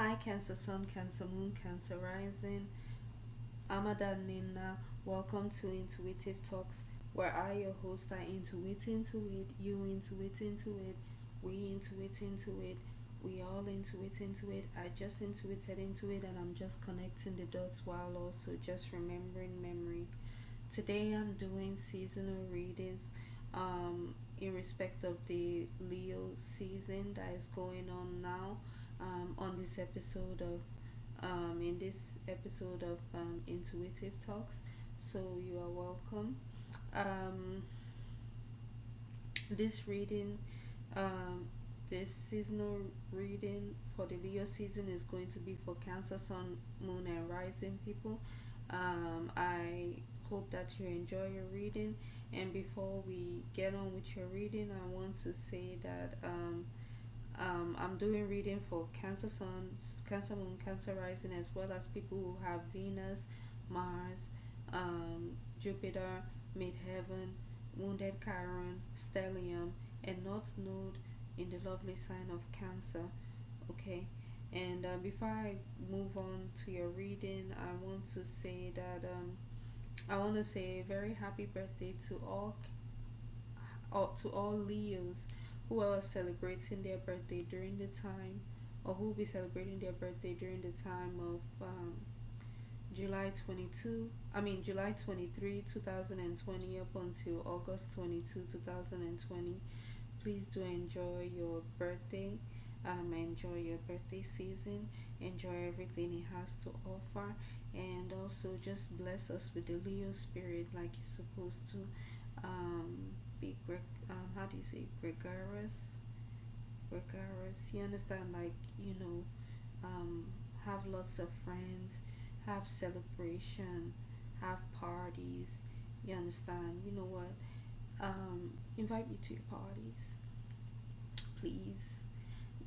Hi, Cancer Sun, Cancer Moon, Cancer Rising. I'm Adanina. Welcome to Intuitive Talks, where I, your host, are intuit into it, you intuit into it, we intuit into it, we all intuit into it. I just intuited into it, and I'm just connecting the dots while also just remembering memory. Today, I'm doing seasonal readings in respect of the Leo season that is going on now on this episode of in this episode of Intuitive Talks. So you are welcome. Um, this reading, um, this seasonal reading for the Leo season is going to be for Cancer, Sun, Moon, and Rising people. I hope that you enjoy your reading. And before we get on with your reading, I want to say that I'm doing reading for Cancer Sun, Cancer Moon, Cancer Rising, as well as people who have Venus, Mars, Jupiter, Midheaven, Wounded Chiron, Stellium, and North Node in the lovely sign of Cancer. Okay, and before I move on to your reading, I want to say that I want to say a very happy birthday to all Leos who are celebrating their birthday during the time, or who will be celebrating their birthday during the time of July 23, 2020 up until August 22, 2020. Please do enjoy your birthday. Enjoy your birthday season. Enjoy everything it has to offer. And also just bless us with the Leo spirit like you're supposed to. Be how do you say gregarious? Gregarious. You understand? Like, have lots of friends, have celebration, have parties. You understand? You know what? Invite me to your parties, please.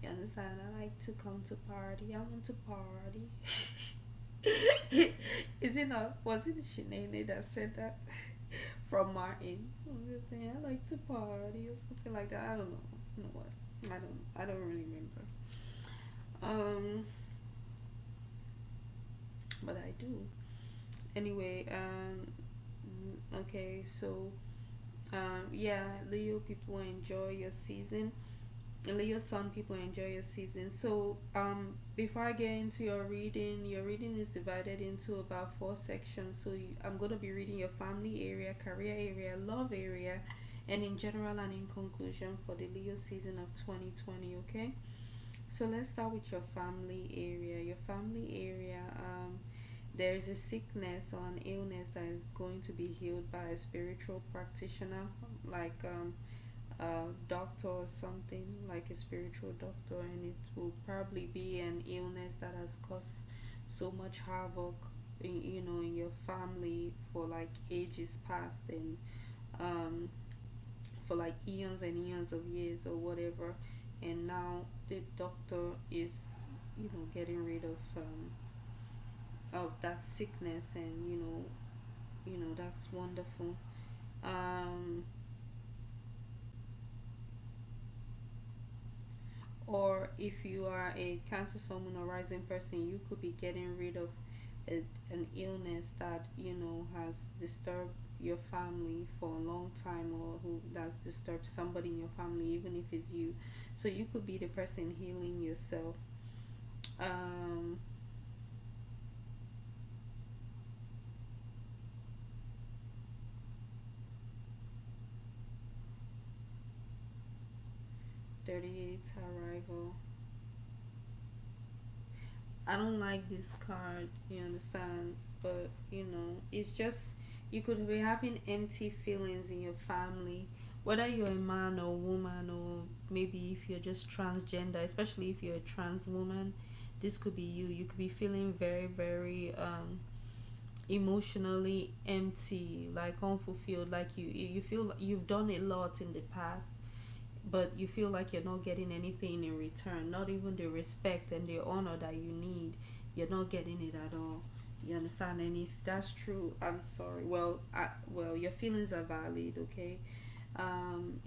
You understand? I like to come to party. I want to party. Is it not? Was it Shanae that said that from Martin? Was it saying, I like to party or something like that? I don't know. You know what? I don't really remember. Um, but I do. Anyway, okay, so yeah, Leo people enjoy your season. Leo Sun people enjoy your season. So before I get into your reading is divided into about four sections. So I'm gonna be reading your family area, career area, love area, and in general and in conclusion for the Leo season of 2020. Okay. So let's start with your family area. Your family area. There is a sickness or an illness that is going to be healed by a spiritual practitioner, like a doctor or something, like a spiritual doctor, and it will probably be an illness that has caused so much havoc in your family for like ages past, and um, for like eons and eons of years or whatever. And now the doctor is getting rid of that sickness, and that's wonderful. um or if you are a Cancer, Sun, Moon, or Rising person, you could be getting rid of an illness that has disturbed your family for a long time, or who that's disturbed somebody in your family, even if it's you. So you could be the person healing yourself. um 38 arrival. I don't like this card, you understand? But it's just, you could be having empty feelings in your family, whether you're a man or woman, or maybe if you're just transgender, especially if you're a trans woman. This could be you. You could be feeling very, very emotionally empty, like unfulfilled, like you feel like you've done a lot in the past, but you feel like you're not getting anything in return, not even the respect and the honor that you need. You're not getting it at all. You understand? And if that's true, I'm sorry. Well, your feelings are valid, okay?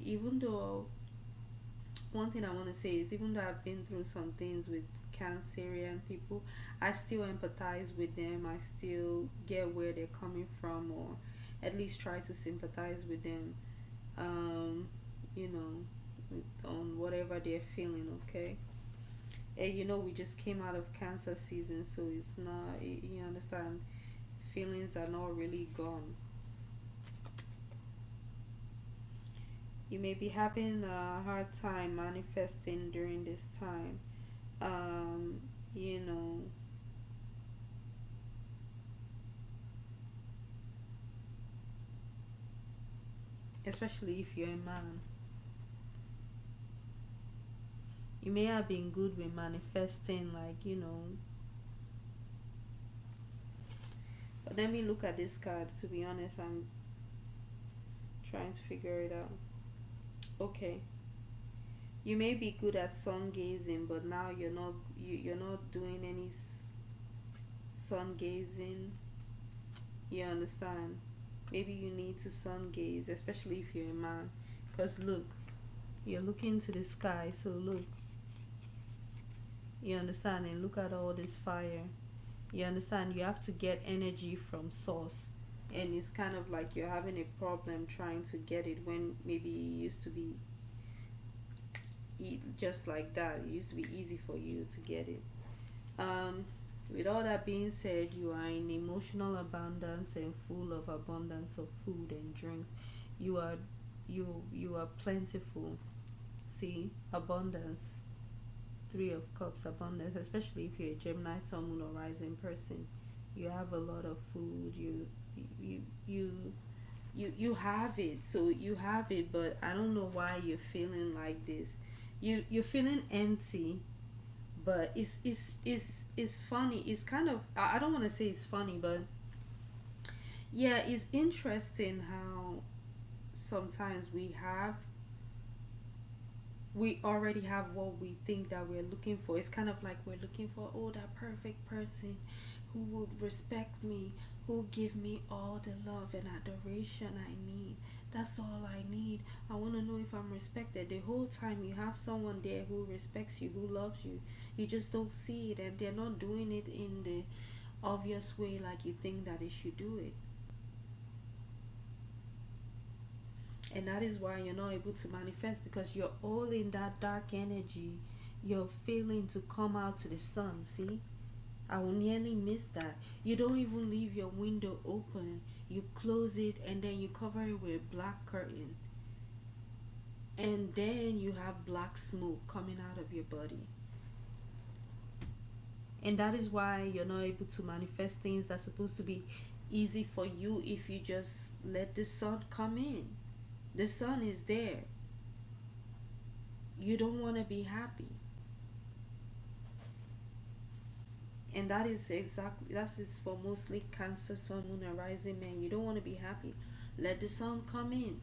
Even though, one thing I want to say is, even though I've been through some things with Cancerian people, I still empathize with them. I still get where they're coming from, or at least try to sympathize with them. Um, you know, on whatever they're feeling. Okay, and we just came out of Cancer season, so it's not. You understand? Feelings are not really gone. You may be having a hard time manifesting during this time. Um, you know, especially if you're a man. You may have been good with manifesting, like, but let me look at this card. To be honest, I'm trying to figure it out. Okay. You may be good at sun gazing, but now you're not doing any sun gazing. You understand? Maybe you need to sun gaze, especially if you're a man. Cause look, you're looking to the sky. So look, you understand, and look at all this fire. You understand? You have to get energy from source, and it's kind of like you're having a problem trying to get it when maybe it used to be just like that. It used to be easy for you to get it. Um, with all that being said, you are in emotional abundance and full of abundance of food and drinks. You are you are plentiful. See, abundance. Three of Cups, abundance, especially if you're a Gemini, Sun, Moon, or Rising person. You have a lot of food. You you you have it. So you have it, but I don't know why you're feeling like this. You're feeling empty, but it's funny. It's kind of, I don't want to say it's funny, but yeah, it's interesting how sometimes we already have what we think that we're looking for. It's kind of like we're looking for, oh, that perfect person who would respect me, who give me all the love and adoration I need. That's all I need. I want to know if I'm respected. The whole time you have someone there who respects you, who loves you. You just don't see it, and they're not doing it in the obvious way like you think that they should do it. And that is why you're not able to manifest, because you're all in that dark energy. You're failing to come out to the sun. See, I will nearly miss that. You don't even leave your window open. You close it and then you cover it with a black curtain, and then you have black smoke coming out of your body. And that is why you're not able to manifest things that's supposed to be easy for you if you just let the sun come in. The sun is there. You don't want to be happy. And that is for mostly Cancer, Sun, Moon, and Rising men. You don't want to be happy. Let the sun come in.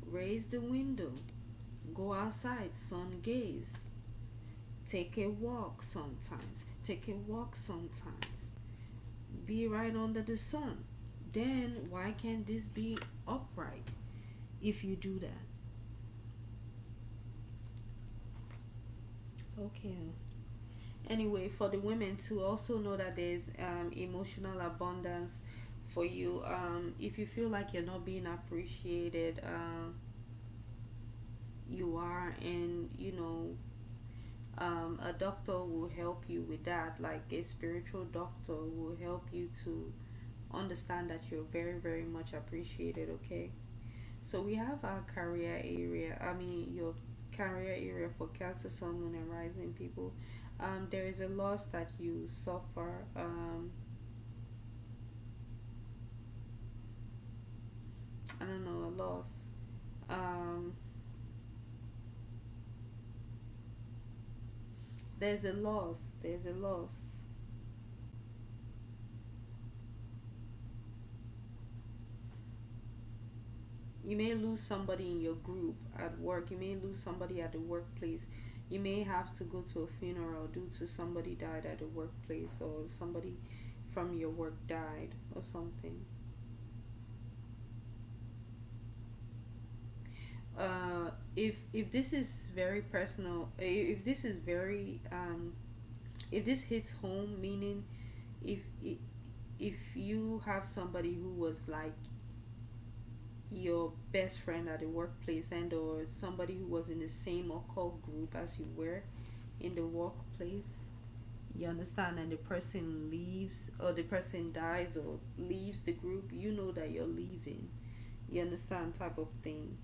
Raise the window. Go outside, sun gaze. Take a walk sometimes. Take a walk sometimes. Be right under the sun. Then why can't this be upright if you do that? Okay. Anyway, for the women to also know that there's emotional abundance for you. If you feel like you're not being appreciated, you are, and a doctor will help you with that. Like a spiritual doctor will help you to understand that you're very, very much appreciated. Okay, so we have our career area. I mean, your career area for Cancer, Sun, Moon, and Rising people. There is a loss that you suffer. I don't know, a loss. Um, there's a loss. There's a loss. You may lose somebody in your group at work. You may lose somebody at the workplace. You may have to go to a funeral due to somebody died at the workplace, or somebody from your work died or something. if this is very personal, if this is very if this hits home, meaning if if you have somebody who was like your best friend at the workplace, and or somebody who was in the same occult group as you were in the workplace, you understand, and the person leaves or the person dies or leaves the group, you know that you're leaving, you understand, type of thing.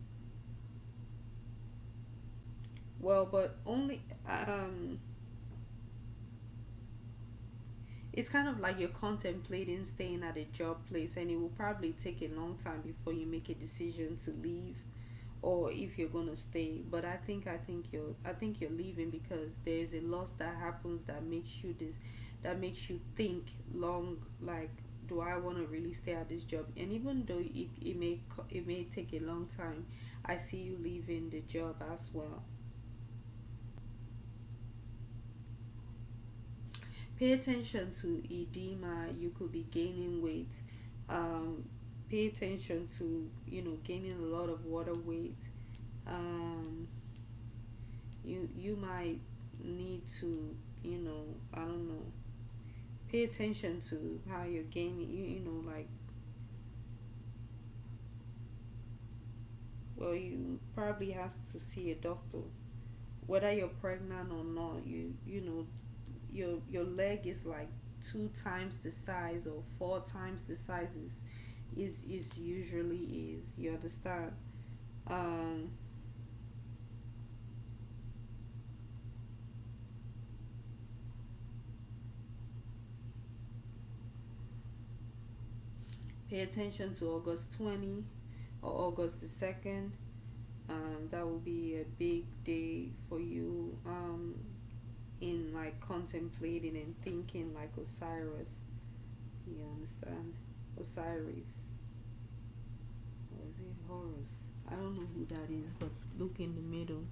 Well, but only it's kind of like you're contemplating staying at a job place, and it will probably take a long time before you make a decision to leave, or if you're gonna stay. But I think you're leaving because there's a loss that happens that makes you this, that makes you think long, like, do I want to really stay at this job? And even though it may take a long time, I see you leaving the job as well. Pay attention to edema. You could be gaining weight. um, Pay attention to, gaining a lot of water weight. um, you might need to, I don't know, pay attention to how you're gaining, like, well, you probably have to see a doctor whether you're pregnant or not. Your leg is like two times the size or four times the size is usually is, you understand. um Pay attention to August 20 or August the 2nd. That will be a big day for you, in like contemplating and thinking like Osiris, you understand. Osiris, or is it Horus? I don't know who that is, but look in the middle.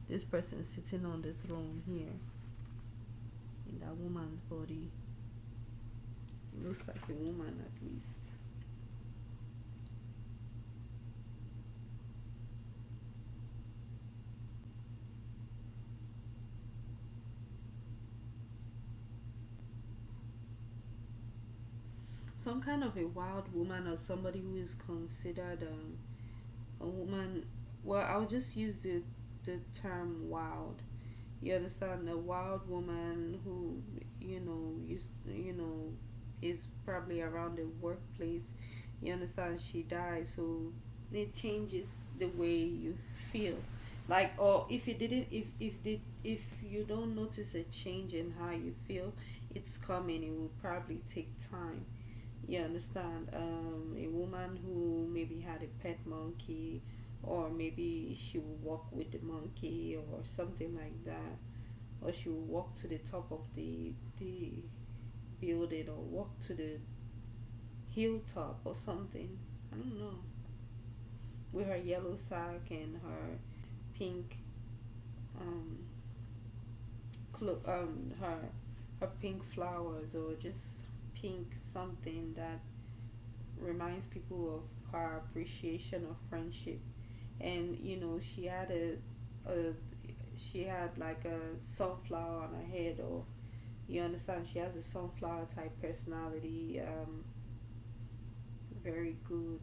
This person sitting on the throne here in that woman's body. It looks like a woman at least. Some kind of a wild woman, or somebody who is considered a woman. Well, I'll just use the term wild. You understand? A wild woman who, is probably around the workplace. You understand? She dies, so it changes the way you feel. Like, or if you didn't, if you don't notice a change in how you feel, it's coming. It will probably take time. You understand? A woman who maybe had a pet monkey, or maybe she will walk with the monkey or something like that, or she will walk to the top of the building, or walk to the hilltop or something. I don't know. With her yellow sack and her pink, um her pink flowers, or just pink something that reminds people of her appreciation of friendship. And a she had like a sunflower on her head, or, you understand, she has a sunflower type personality. Very good,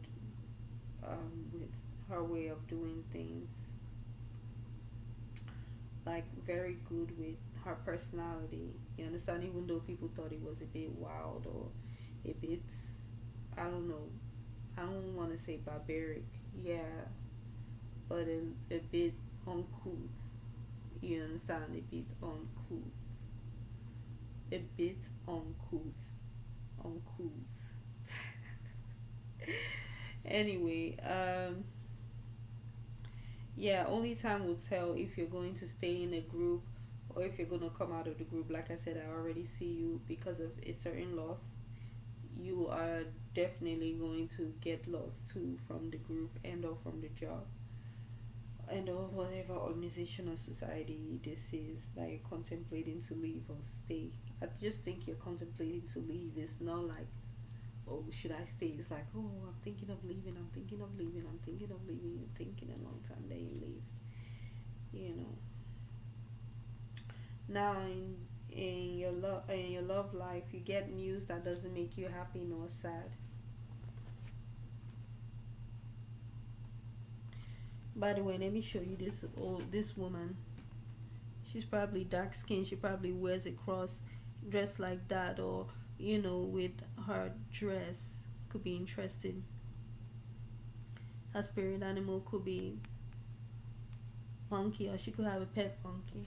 with her way of doing things, like very good with her personality, you understand, even though people thought it was a bit wild, or a bit, I don't know, I don't want to say barbaric, yeah, but a bit uncouth, you understand, a bit uncouth, a bit uncouth. Anyway, yeah, only time will tell if you're going to stay in a group or if you're going to come out of the group. Like I said, I already see you because of a certain loss. You are definitely going to get lost too from the group and or from the job and or whatever organization or society this is that you're contemplating to leave or stay. I just think you're contemplating to leave. It's not like, oh, should I stay? It's like, oh, I'm thinking of leaving, I'm thinking of leaving, I'm thinking of leaving. You're thinking a long time, then you leave. now in your love life you get news that doesn't make you happy nor sad. By the way, let me show you this woman. She's probably dark skinned. She probably wears a cross dress like that, or with her dress. Could be interesting. Her spirit animal could be monkey, or she could have a pet monkey.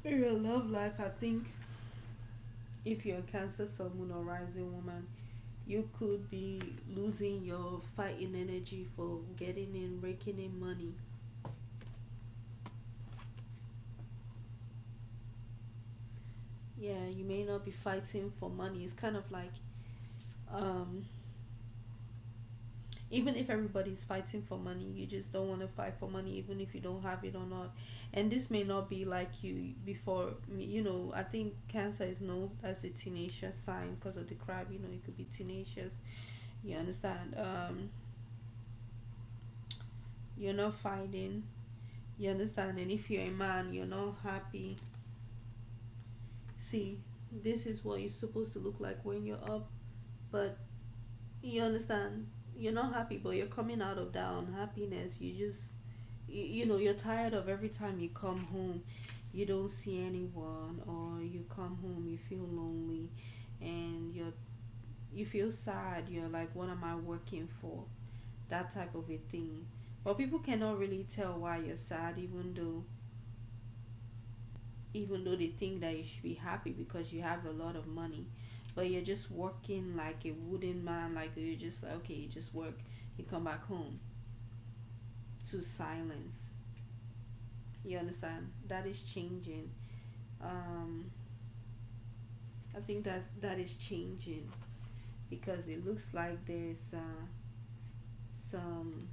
In your love life, I think if you're a Cancer, Sun, Moon, or Rising woman, you could be losing your fighting energy for getting in, raking in money. Yeah, you may not be fighting for money. It's kind of like, um, even if everybody's fighting for money, you just don't want to fight for money, even if you don't have it or not. And this may not be like you before. I think Cancer is known as a tenacious sign because of the crab. It could be tenacious. You understand? You're not fighting. You understand? And if you're a man, you're not happy. See, this is what you're supposed to look like when you're up, but you understand? You're not happy, but you're coming out of that unhappiness. You're tired of every time you come home, you don't see anyone, or you come home, you feel lonely, and you feel sad. You're like, what am I working for? That type of a thing. But people cannot really tell why you're sad, even though they think that you should be happy because you have a lot of money, but you're just working like a wooden man. Like, you're just like, okay, you just work, you come back home to silence. You understand? That is changing. um I think that is changing, because it looks like there's some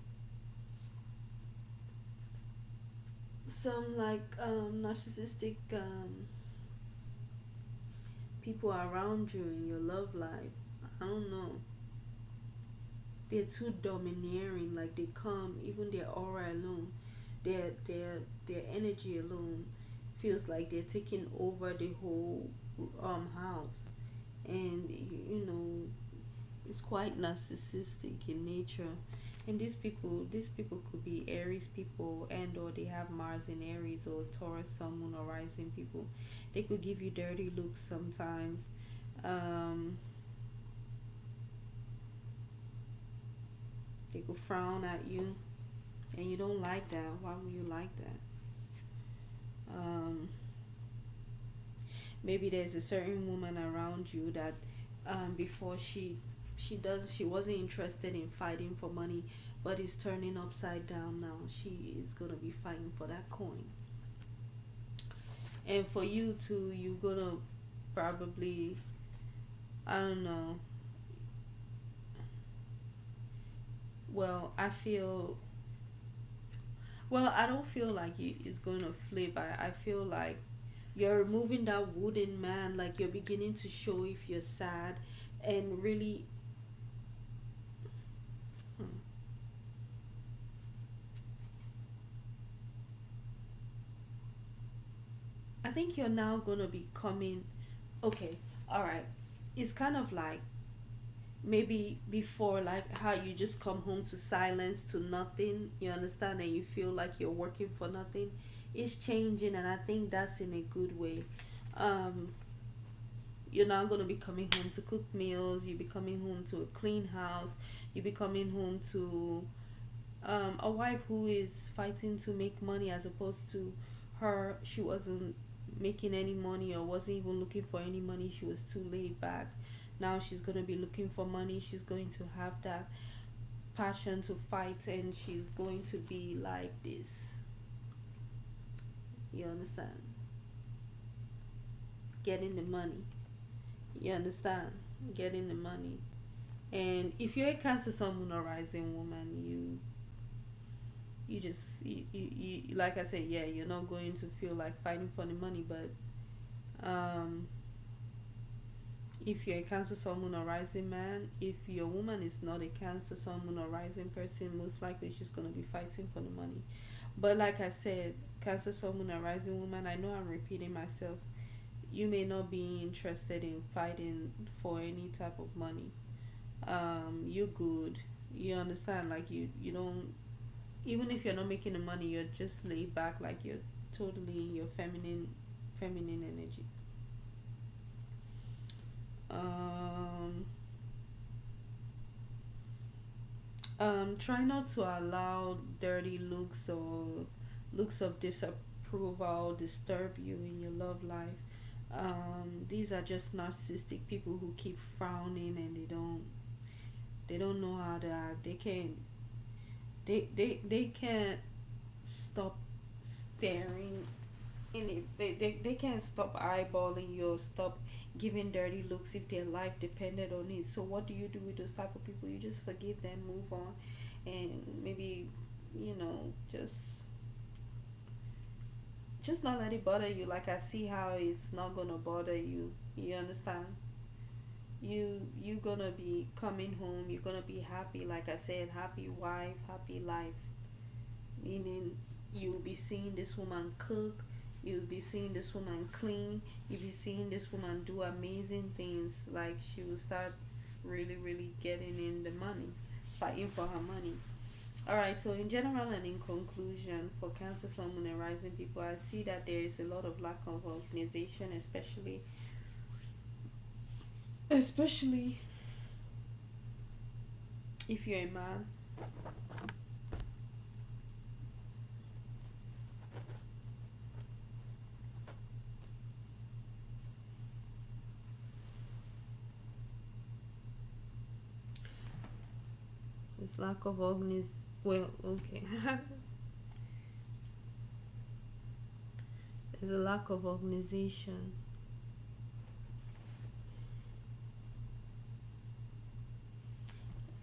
like narcissistic people around you in your love life. I don't know. They're too domineering. Like, they come, even their aura alone, their energy alone feels like they're taking over the whole house. And it's quite narcissistic in nature. And these people could be Aries people, and or they have Mars in Aries, or Taurus, Sun, Moon, or Rising people. They could give you dirty looks sometimes. um they could frown at you, and you don't like that. Why would you like that? um Maybe there's a certain woman around you that, before she wasn't interested in fighting for money, but it's turning upside down now. She is gonna be fighting for that coin. And for you too, you're gonna probably, I don't know. Well, I don't feel like it's gonna flip. I feel like you're removing that wooden man. Like, you're beginning to show if you're sad, and really. hmm, I think you're now gonna be coming. Okay, all right. It's kind of like, maybe before, like how you just come home to silence, to nothing. You understand? And you feel like you're working for nothing. It's changing, and I think that's in a good way. um you're not going to be coming home to cook meals. You'll be coming home to a clean house. You'll be coming home to, a wife who is fighting to make money, as opposed to her. She wasn't making any money, or wasn't even looking for any money. She was too laid back. Now she's going to be looking for money. She's going to have that passion to fight, and she's going to be like this. You understand? Getting the money. You understand? Getting the money. And if you're a Cancer, Sun, Moon, or Rising woman, you just like I said, yeah, you're not going to feel like fighting for the money, but um If you're a Cancer, Sun, Moon, or Rising man, if your woman is not a Cancer, Sun, Moon, or Rising person, most likely she's gonna be fighting for the money. But like I said, Cancer, Sun, Moon, or Rising woman, I know I'm repeating myself. You may not be interested in fighting for any type of money. You're good. You understand? Like you don't. Even if you're not making the money, you're just laid back. Like you're totally in your feminine energy. Um, try not to allow dirty looks or looks of disapproval disturb you in your love life. These are just narcissistic people who keep frowning and they don't know how to act. They can't stop staring in it. They can't stop eyeballing you or stop giving dirty looks if their life depended on it. So what do you do with those type of people? You just forgive them, move on, and maybe just not let it bother you. Like I see how it's not gonna bother you. You understand? You gonna be coming home. You're gonna be happy. Like I said, happy wife, happy life. Meaning you'll be seeing this woman cook, you'll be seeing this woman clean, you'll be seeing this woman do amazing things. Like she will start really getting in the money, fighting for her money. All right, so in general and in conclusion, for Cancer, Sun, Moon, and Rising people, I see that there is a lot of lack of organization, especially if you're a man. There's lack of organiz. Well, okay. There's a lack of organization.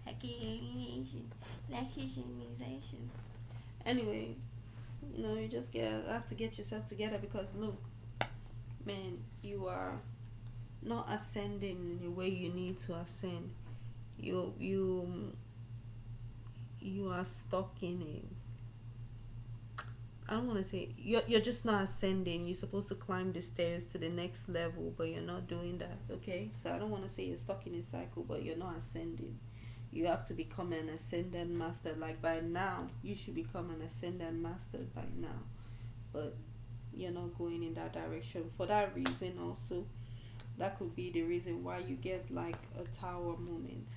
Lack of organization. Lack of organization. Anyway, you just have to get yourself together because look, man, you are not ascending in the way you need to ascend. You are stuck in a. I don't want to say you're just not ascending. You're supposed to climb the stairs to the next level, but you're not doing that. Okay, so I don't want to say you're stuck in a cycle, but you're not ascending. You have to become an ascendant master. Like by now, you should become an ascendant master by now, but you're not going in that direction. For that reason, also, that could be the reason why you get like a tower moment.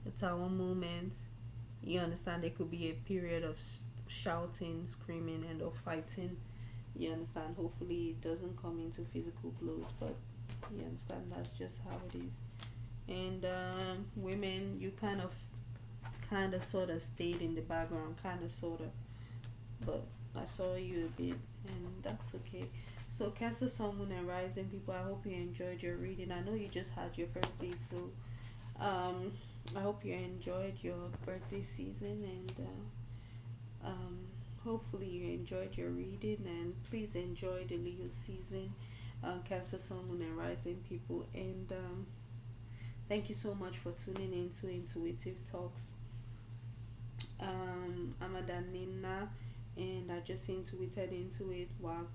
A tower moment. You understand? There could be a period of shouting, screaming, and of fighting. You understand? Hopefully, it doesn't come into physical blows, but you understand that's just how it is. And women, you kind of, sort of stayed in the background, kind of, sort of, but I saw you a bit, and that's okay. So, Cancer, Sun, Moon, and Rising people, I hope you enjoyed your reading. I know you just had your birthday, so I hope you enjoyed your birthday season, and hopefully you enjoyed your reading. And please enjoy the Leo season, Cancer, Sun, Moon, and Rising people. And thank you so much for tuning in to Intuitive Talks. I'm Adanina, and I just intuited into it while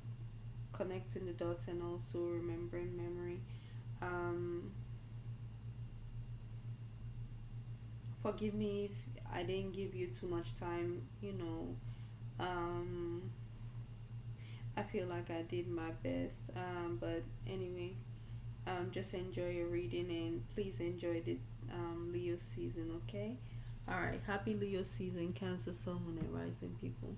connecting the dots and also remembering memory. Um, Forgive me if I didn't give you too much time. I feel like I did my best. But anyway, just enjoy your reading and please enjoy the Leo season, okay? Alright, happy Leo season, Cancer, Sun, Moon, and Rising people.